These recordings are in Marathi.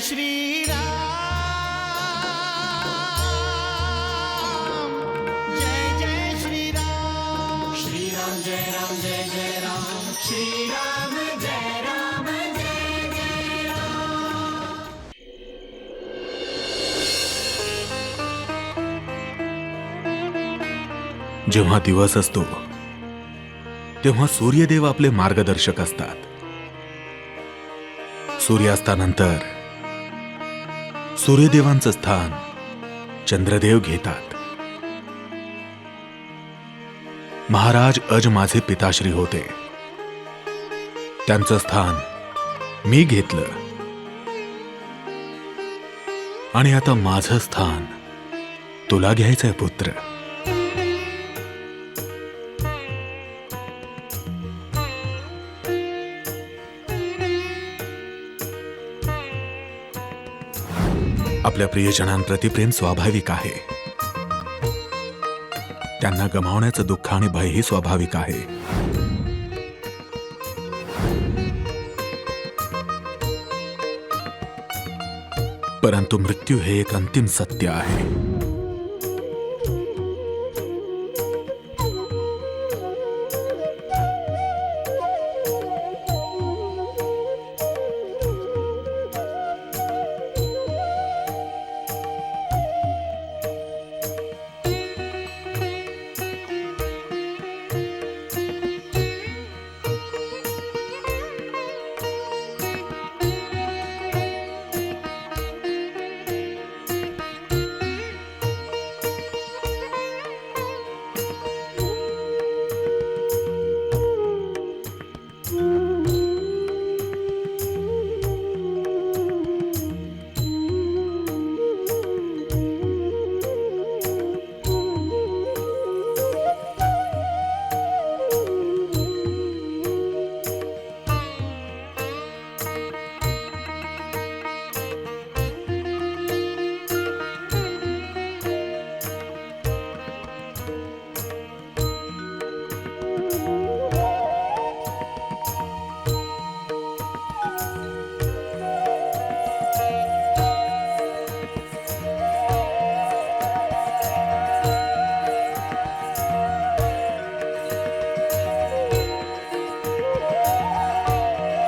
श्रीराम, जय जय श्रीराम, श्रीराम जय राम जय जय राम, श्रीराम जय राम जय जय राम. जेव्हा दिवस असतो तेव्हा सूर्यदेव आपले मार्गदर्शक असतात. सूर्यास्तानंतर सूर्यदेवांचं स्थान चंद्रदेव घेतात. महाराज अज माझे पिताश्री होते, त्यांचं स्थान मी घेतलं आणि आता माझं स्थान तुला घ्यायचंय पुत्र. आपल्या प्रियजनांप्रती प्रेम स्वाभाविक आहे, त्यांना गमावण्याचं दुःख आणि भयही स्वाभाविक आहे. परंतु मृत्यू हे एक अंतिम सत्य आहे.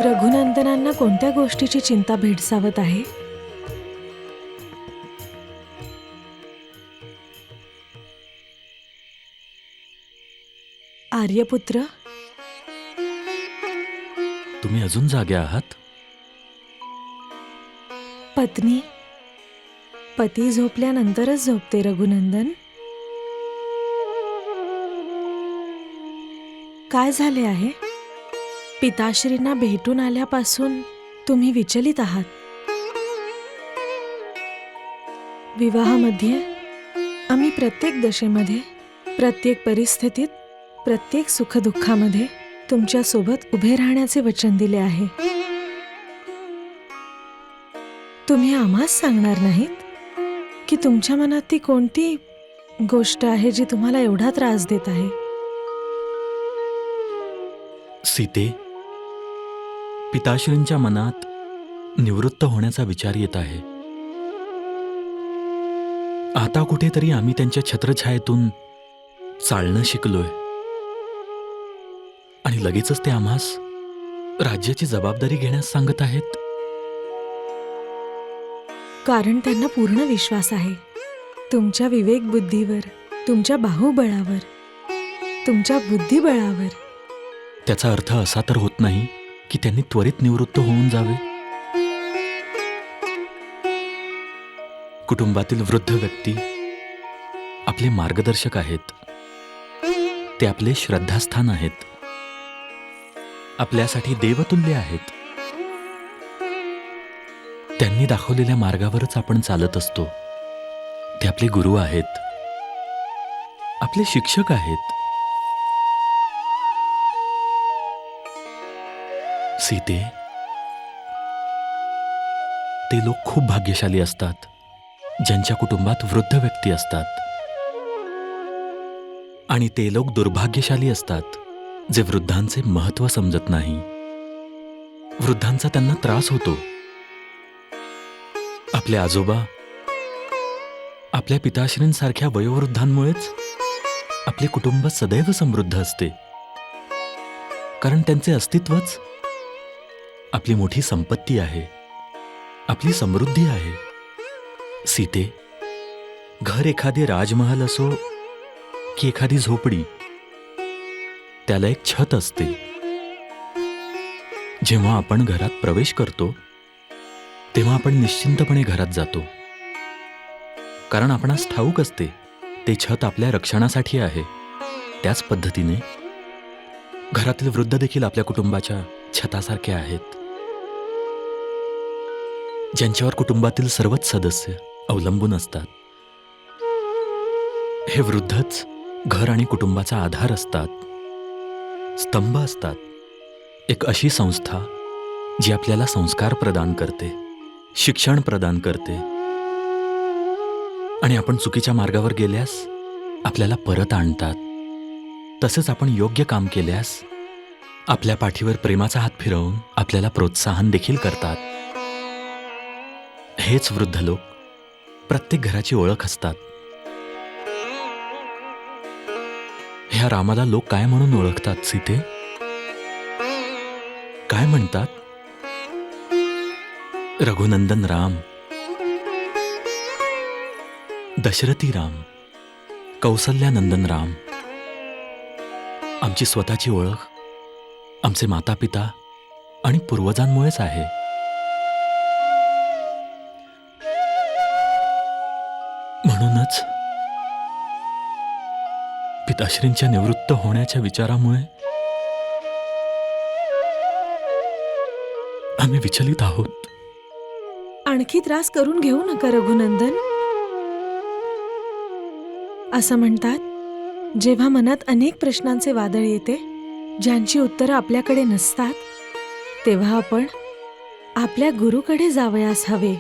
रघुनंदनांना कोणत्या गोष्टीची चिंता भेडसावत आहे? आर्यपुत्र, तुम्ही अजून जागे आहात? पती झोपल्यानंतरच झोपते रघुनंदन. काय झाले आहे? पिताश्रींना भेटून आल्यापासून तुम्ही विचलित आहात. विवाहामध्ये आम्ही प्रत्येक दशेमध्ये, प्रत्येक परिस्थितीत, प्रत्येक सुखदुःखामध्ये तुमच्या सोबत उभे राहण्याचे वचन दिले आहे. तुम्ही आम्हास सांगणार नाहीत की तुमच्या मनात ती कोणती गोष्ट आहे जी तुम्हाला एवढा त्रास देत आहे? सीते, पिताश्रींच्या मनात निवृत्त होण्याचा विचार येत आहे. आता कुठेतरी आम्ही त्यांच्या छत्रछायेतून चालणं शिकलोय आणि लगेचच ते आम्हास राज्याची जबाबदारी घेण्यास सांगत आहेत. कारण त्यांना पूर्ण विश्वास आहे तुमच्या विवेक बुद्धीवर, तुमच्या बाहुबळावर, तुमच्या बुद्धिबळावर. त्याचा अर्थ असा तर होत नाही की त्यांनी त्वरित निवृत्त होऊन जावे. कुटुंबातील वृद्ध व्यक्ती आपले मार्गदर्शक आहेत, ते आपले श्रद्धास्थान आहेत, आपल्यासाठी देवतुल्य आहेत. त्यांनी दाखवलेल्या मार्गावरच आपण चालत असतो. ते आपले गुरु आहेत, आपले शिक्षक आहेत. सीते, ते लोक खूप भाग्यशाली असतात ज्यांच्या कुटुंबात वृद्ध व्यक्ती असतात, आणि ते लोक दुर्भाग्यशाली असतात जे वृद्धांचे महत्त्व समजत नाही. वृद्धांचा त्यांना त्रास होतो. आपले आजोबा, आपल्या पिताश्रींसारख्या वयोवृद्धांमुळेच आपले कुटुंब सदैव समृद्ध असते. कारण त्यांचे अस्तित्वच आपली मोठी संपत्ती आहे, आपली समृद्धी आहे. सीते, घर एखादे राजमहाल असो की एखादी झोपडी, त्याला एक छत असते. जेव्हा आपण घरात प्रवेश करतो तेव्हा आपण निश्चिंतपणे घरात जातो, कारण आपणास ठाऊक असते ते छत आपल्या रक्षणासाठी आहे. त्याच पद्धतीने घरातील वृद्ध देखील आपल्या कुटुंबाच्या छतासारखे आहेत, ज्यांच्यावर कुटुंबातील सर्वच सदस्य अवलंबून असतात. हे वृद्धच घर आणि कुटुंबाचा आधार असतात, स्तंभ असतात. एक अशी संस्था जी आपल्याला संस्कार प्रदान करते, शिक्षण प्रदान करते, आणि आपण चुकीच्या मार्गावर गेल्यास आपल्याला परत आणतात. तसेच आपण योग्य काम केल्यास आपल्या पाठीवर प्रेमाचा हात फिरवून आपल्याला प्रोत्साहन देखील करतात. हेच वृद्ध लोक प्रत्येक घराची ओळख असतात. ह्या रामाला लोक काय म्हणून ओळखतात सीते? काय म्हणतात? रघुनंदन राम, दशरथी राम, कौसल्यानंदन राम. आमची स्वतःची ओळख आमचे माता पिता आणि पूर्वजांमुळेच आहे. म्हणूनच पिताश्रींच्या निवृत्त होण्याच्या विचारामुळे आम्ही विचलित आहोत. आणखी त्रास करून घेऊ नका रघुनंदन. असं म्हणतात, जेव्हा मनात अनेक प्रश्नांचे वादळ येते, ज्यांची उत्तरं आपल्याकडे नसतात, तेव्हा आपण आपल्या गुरुकडे जावयास हवे.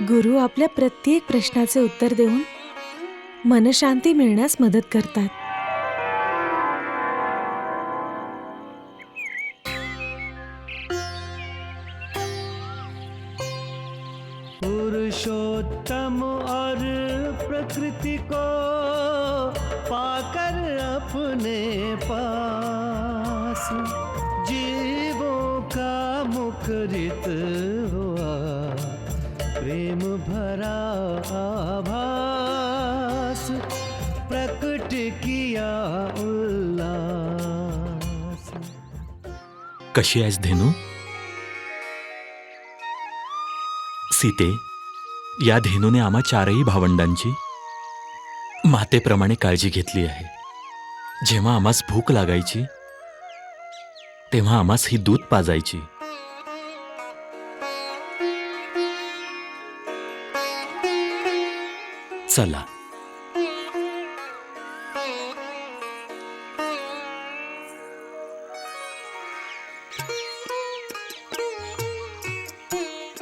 गुरु आपल्या प्रत्येक प्रश्नाचे उत्तर देऊन मनशांती मिळण्यास मदत करतात. पुरुषोत्तम और प्रकृति को पाकर अपने पास जीवों का मुखरित हुआ प्रेम भरा आभास प्रकट किया उल्लास. कशी आहेस धेनू? सीते, या धेनूने आम्हा चारही भावंडांची मातेप्रमाणे काळजी घेतली आहे. जेव्हा आम्हास भूक लागायची तेव्हा आम्हास ही दूध पाजायची. चला,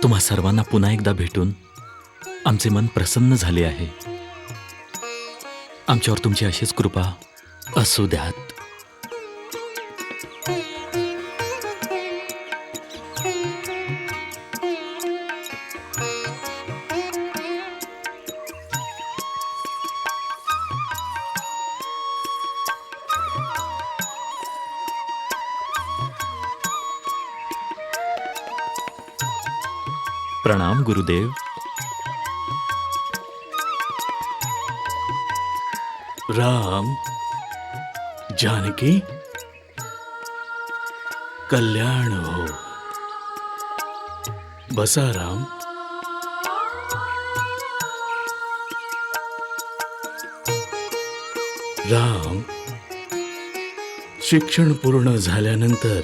तुम्हा सर्वांना पुन्हा एकदा भेटून आमचे मन प्रसन्न झाले आहे. आमच्यावर तुमची अशीच कृपा असू द्यात. प्रणाम गुरुदेव. राम, जानकी, कल्याण हो. बसा राम. राम, शिक्षण पूर्ण झाल्यानंतर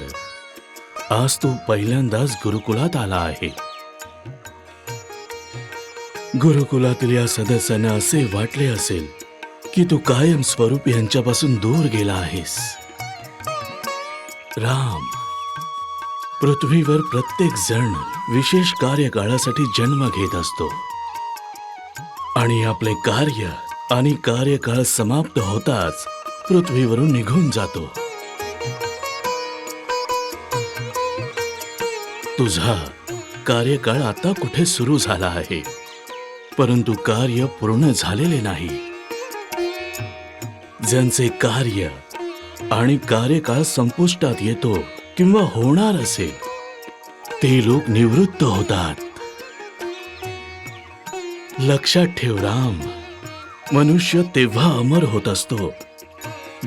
आज तू पहिल्यांदाच गुरुकुलात आला आहे. गुरुकुलातील या सदस्यांना असे वाटले असेल की तू कायम स्वरूप यांच्यापासून दूर गेला आहेस. राम, पृथ्वीवर प्रत्येक जण विशेष कार्यकाळासाठी जन्म घेत असतो आणि आपले कार्य आणि कार्यकाळ समाप्त होताच पृथ्वीवरून निघून जातो. तुझा कार्यकाळ आता कुठे सुरू झाला आहे, परंतु कार्य पूर्ण झालेले नाही. ज्यांचे कार्य आणि कार्यकाळ संपुष्टात येतो किंवा होणार असेल, ते लोक निवृत्त होतात. लक्षात ठेव राम, मनुष्य तेव्हा अमर होत असतो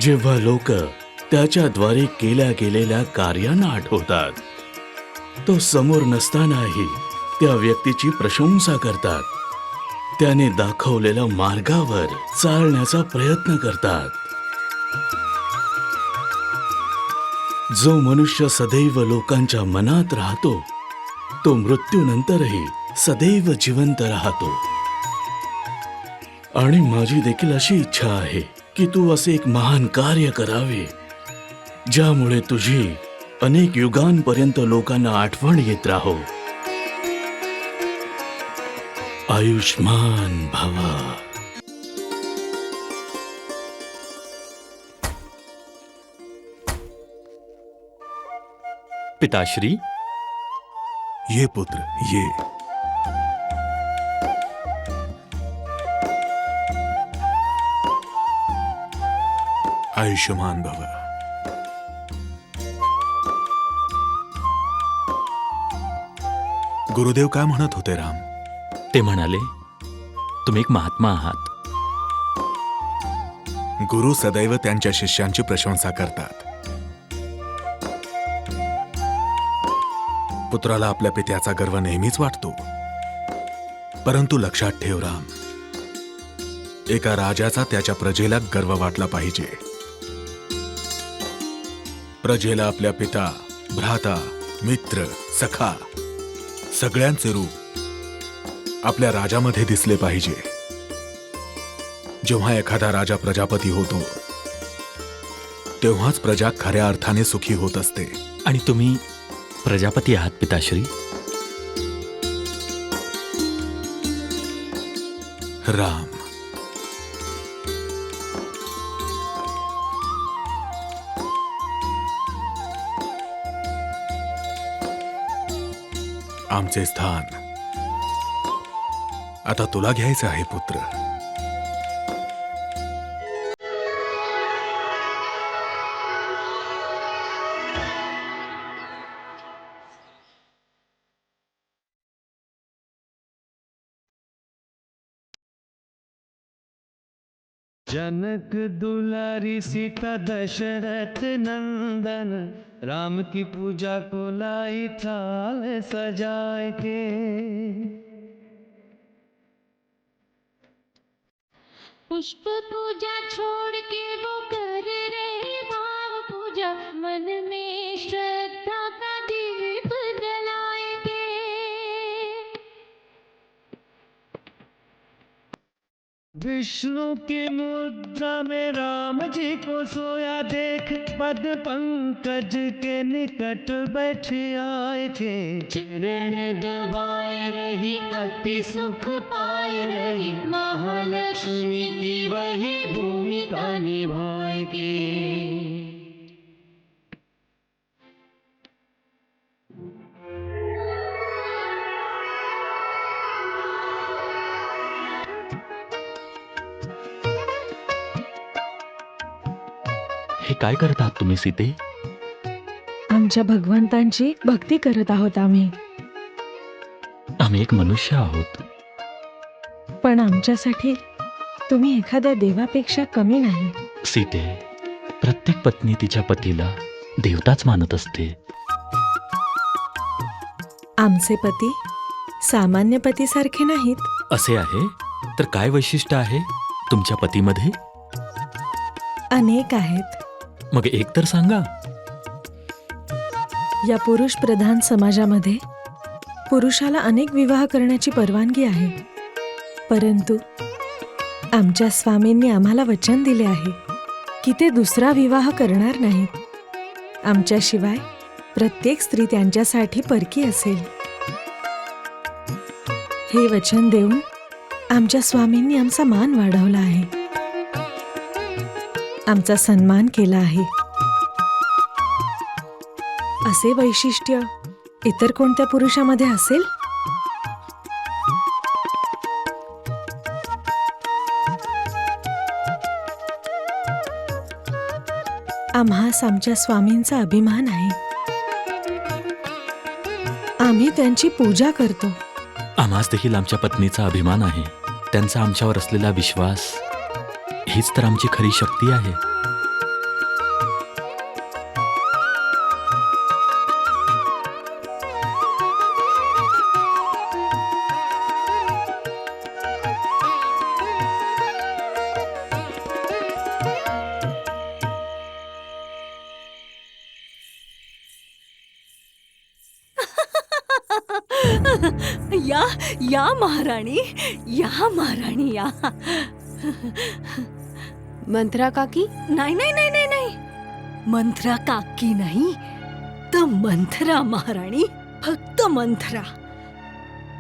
जेव्हा लोक त्याच्याद्वारे केल्या गेलेल्या कार्यांना आठवतात. तो समोर नसतानाही त्या व्यक्तीची प्रशंसा करतात, त्याने दाखवलेल्या मार्गावर चालण्याचा प्रयत्न करतात. जो मनुष्य सदैव लोकांच्या मनात राहतो, तो मृत्यूनंतरही सदैव जिवंत राहतो. आणि माझी देखील अशी इच्छा आहे की तू असे एक महान कार्य करावे, ज्यामुळे तुझी अनेक युगांपर्यंत लोकांना आठवण येत राहो. आयुष्मान भव. पिताश्री, ये पुत्र ये. आयुष्यमान भव. गुरुदेव काय म्हणत होते राम? ते म्हणाले, तुम्ही एक महात्मा आहात. गुरु सदैव त्यांच्या शिष्यांची प्रशंसा करतात. पुत्राला आपल्या पित्याचा गर्व नेहमीच वाटतो. परंतु लक्षात ठेव राम, एका राजाचा त्याच्या प्रजेला गर्व वाटला पाहिजे. प्रजेला आपल्या पिता, भ्राता, मित्र, सखा सगळ्यांचे रूप आपल्या राजामध्ये दिसले पाहिजे. जेव्हा एखादा राजा प्रजापती होतो, तेव्हाच प्रजा खऱ्या अर्थाने सुखी होत असते. आणि तुम्ही प्रजापती आहात पिताश्री. राम, आमचे स्थान आता तुला घ्यायचं आहे पुत्र. जनक दुलारी सीता दशरथ नंदन, राम की पूजा को लाई थाल सजाए के. पुष्प पूजा छोड़ के वो कर रहे भाव पूजा, मन में श्रद्धा का दीप जलाएंगे. विष्णु की मुद्रा में राम जी को सोया देख, पद पंकज के निकट बैठे आए थे. चरण दबाए रही अति सुख पाए रही, महालक्ष्मी की वही भूमिका निभाएगी. हे काय करतात तुम्ही सीते? आमच्या भगवंतांची भक्ती करत आहोत आम्ही. आम्ही एक मनुष्य आहोत. पण आमच्यासाठी तुम्ही एखाद्या देवापेक्षा कमी नाही. सीते, प्रत्येक पत्नी तिच्या पतीला देवताच मानत असते. आमचे पती सामान्य पतीसारखे नाहीत. असे आहे तर काय वैशिष्ट्य आहे तुमच्या पतीमध्ये? अनेक आहेत. मग एक तर सांगा. या पुरुष प्रधान समाजामध्ये पुरुषाला अनेक विवाह करण्याची परवानगी आहे, परंतु आमच्या स्वामींनी आम्हाला वचन दिले आहे की ते दुसरा विवाह करणार नाहीत. आमच्याशिवाय प्रत्येक स्त्री त्यांच्यासाठी परकी असेल. हे वचन देऊन आमच्या स्वामींनी आमचा मान वाढवला आहे, आमचा सन्मान केला आहे. असे वैशिष्ट्य इतर कोणत्या पुरुषामध्ये असेल? आम्हास आमच्या स्वामींचा अभिमान आहे. आम्ही त्यांची पूजा करतो. आम्हास देखील आमच्या पत्नीचा अभिमान आहे. त्यांचा आमच्यावर असलेला विश्वास हीच तर आमची खरी शक्ती आहे. या या महाराणी, या महाराणी या. मंत्रा काकी, नाही नाही नाही नाही नाही, मंत्रा काकी नाही तर मंथरा महाराणी, फक्त मंथरा.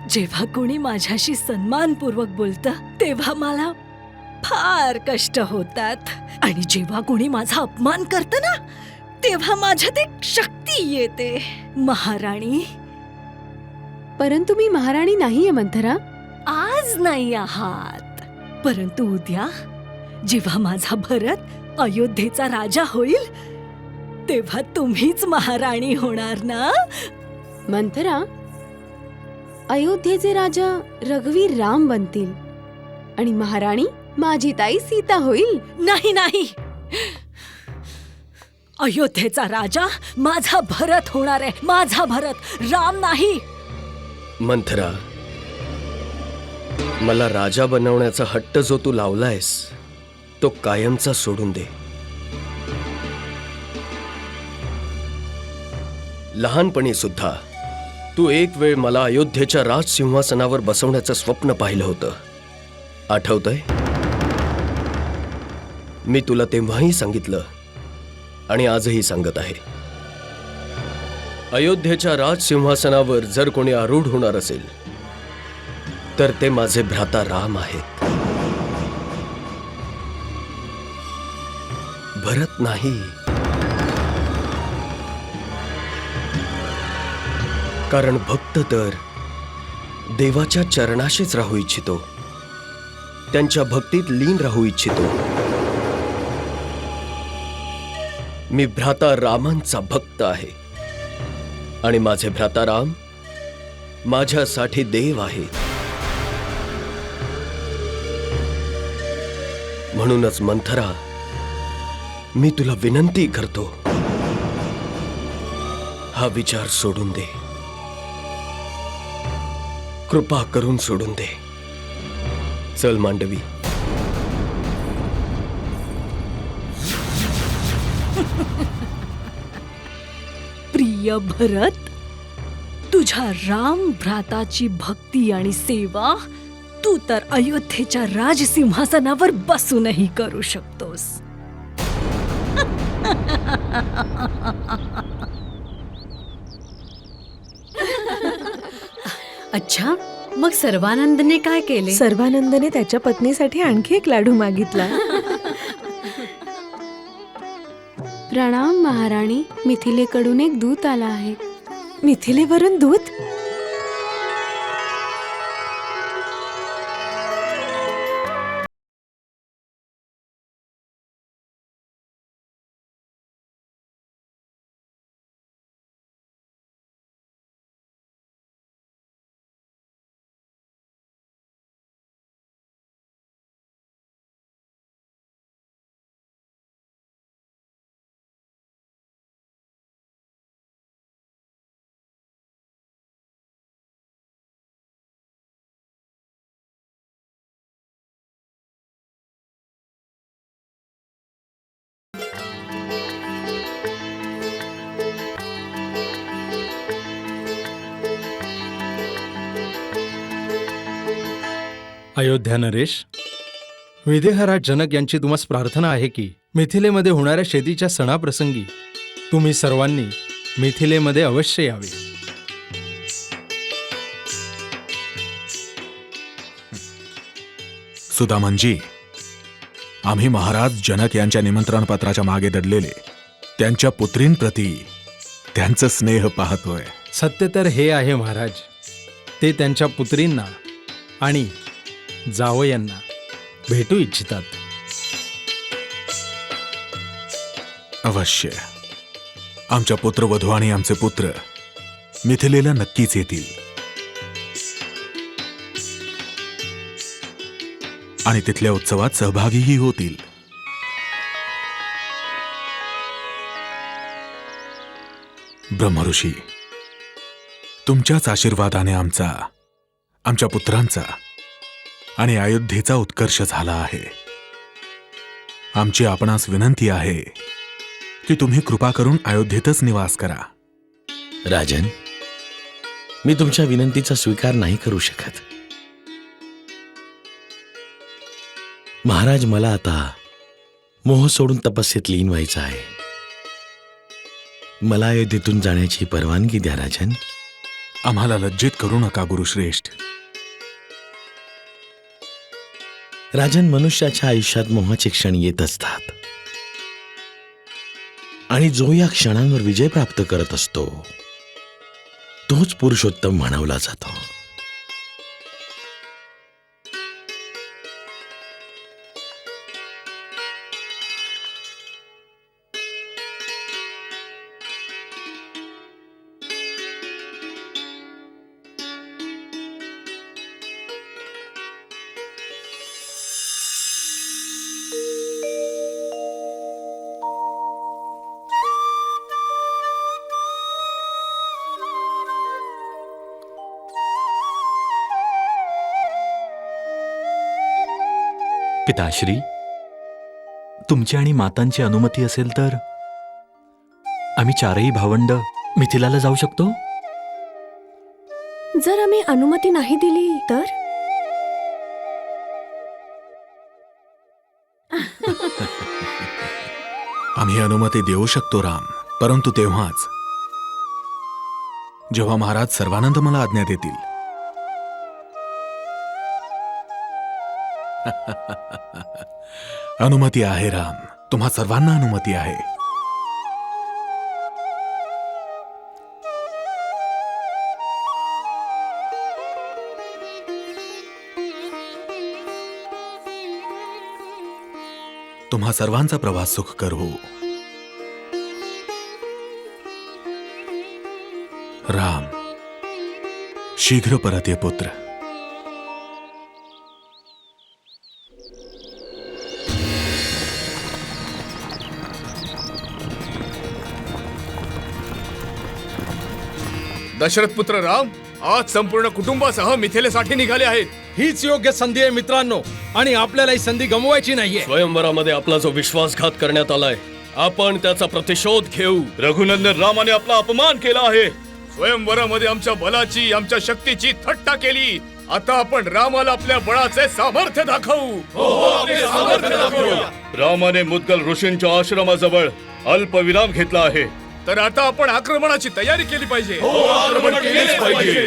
जेव्हा कोणी माझ्याशी सन्मानपूर्वक बोलतं तेव्हा मला फार कष्ट होतात, आणि जेव्हा कोणी माझा अपमान करतं ना तेव्हा माझ्यात एक शक्ती येते. महाराणी, परंतु मी महाराणी नाहीये मंथरा. आज नाही आहात, परंतु उद्या जेव्हा माझा भरत अयोध्येचा राजा होईल तेव्हा तुम्हीच महाराणी होणार ना. मंथरा, अयोध्येचे राजा रघुवीर राम बनतील आणि महाराणी माझी ताई सीता होईल. नाही नाही, अयोध्येचा राजा माझा भरत होणार आहे, माझा भरत, राम नाही. मंथरा, मला राजा बनवण्याचा हट्ट जो तू लावलायस तो कायमचा सोडून दे. लहानपणी सुद्धा तू एक वेळ मला अयोध्येच्या राजसिंहासनावर बसवण्याचं स्वप्न पाहिलं होतं, आठवतंय? मी तुला तेव्हाही सांगितलं आणि आजही सांगत आहे, अयोध्येच्या राजसिंहासनावर जर कोणी आरूढ होणार असेल तर ते माझे भ्राता राम आहेत, भरत नाही. कारण भक्त तर देवाच्या चरणाशीच राहू इच्छितो, त्यांच्या भक्तीत लीन राहू इच्छितो. मी भ्राता रामांचा भक्त आहे आणि माझे भ्राता राम माझ्यासाठी देव आहेत. म्हणूनच मंथरा, मी तुला विनंती करतो, हा विचार सोडून दे, कृपा करून सोडून दे. चल मांडवी. प्रिय भरत, तुझ्या राम भ्राताची भक्ती आणि सेवा तू तर अयोध्येच्या राजसिंहासनावर बसूनही करू शकतोस. अच्छा, मग सर्वानंदने काय केले? सर्वानंदने त्याच्या पत्नीसाठी आणखी एक लाडू मागितला. प्रणाम महाराणी, मिथिलेकडून एक दूत आला आहे. मिथिलेवरून दूत? अयोध्या नरेश, विदेहराज जनक यांची तुम्हास प्रार्थना आहे की मिथिलेमध्ये होणाऱ्या शेतीच्या सणाप्रसंगी तुम्ही सर्वांनी मिथिलेमध्ये अवश्य यावे. सुदामनजी, आम्ही महाराज जनक यांच्या निमंत्रणपत्राच्या मागे दडलेले त्यांच्या पुत्रींप्रती त्यांचं स्नेह पाहतोय. सत्य तर हे आहे महाराज, ते त्यांच्या पुत्रींना आणि जावयांना भेटू इच्छितात. अवश्य. आमच्या पुत्रवधू आणि आमचे पुत्र मिथिलेला नक्कीच येतील आणि तिथल्या उत्सवात सहभागीही होतील. ब्रह्मऋषी, तुमच्याच आशीर्वादाने आमच्या पुत्रांचा आणि अयोध्येचा उत्कर्ष झाला आहे. आमची आपणास विनंती आहे की तुम्ही कृपा करून अयोध्येतच निवास करा. राजन, मी तुमच्या विनंतीचा स्वीकार नाही करू शकत. महाराज, मला आता मोह सोडून तपस्येत लीन व्हायचं आहे. मला अयोध्येतून जाण्याची परवानगी द्या राजन. आम्हाला लज्जित करू नका गुरुश्रेष्ठ. राजन, मनुष्याच्या आयुष्यात मोहाचे क्षण येत असतात आणि जो या क्षणांवर विजय प्राप्त करत असतो तोच पुरुषोत्तम म्हणवला जातो. पिताश्री, तुमची आणि मातांची अनुमती असेल तर आम्ही चारही भावंड मिथिलाला जाऊ शकतो. जर आम्ही अनुमती नाही दिली तर? आम्ही अनुमती देऊ शकतो राम, परंतु तेव्हाच जेव्हा महाराज सर्वानंद मला आज्ञा देतील. अनुमती आहे राम, तुम्हा सर्वांना अनुमती आहे. तुम्हा सर्वांचा प्रवास सुखकर हो. राम, शीघ्र परत ये पुत्र. दशरथ पुत्र राम आज संपूर्ण कुटुंबासह मिथिलेसाठी निघाले आहेत. हीच योग्य संधी आहे मित्रांनो, आणि आपल्याला ही संधी गमवायची नाहीये. स्वयंवरामध्ये आपला जो विश्वासघात करण्यात आलाय, आपण त्याचा प्रतिशोध घेऊ. रघुनंदन रामाने आपला अपमान केला आहे. स्वयंवरामध्ये आमच्या बलाची, आमच्या शक्तीची थट्टा केली. आता आपण रामाला आपल्या बळाचे सामर्थ्य दाखवू. रामाने मुद्गल ऋषींच्या आश्रमाजवळ अल्पविराम घेतला आहे. तर आता आपण आक्रमणाची तयारी केली पाहिजे. आक्रमण केलेच पाहिजे.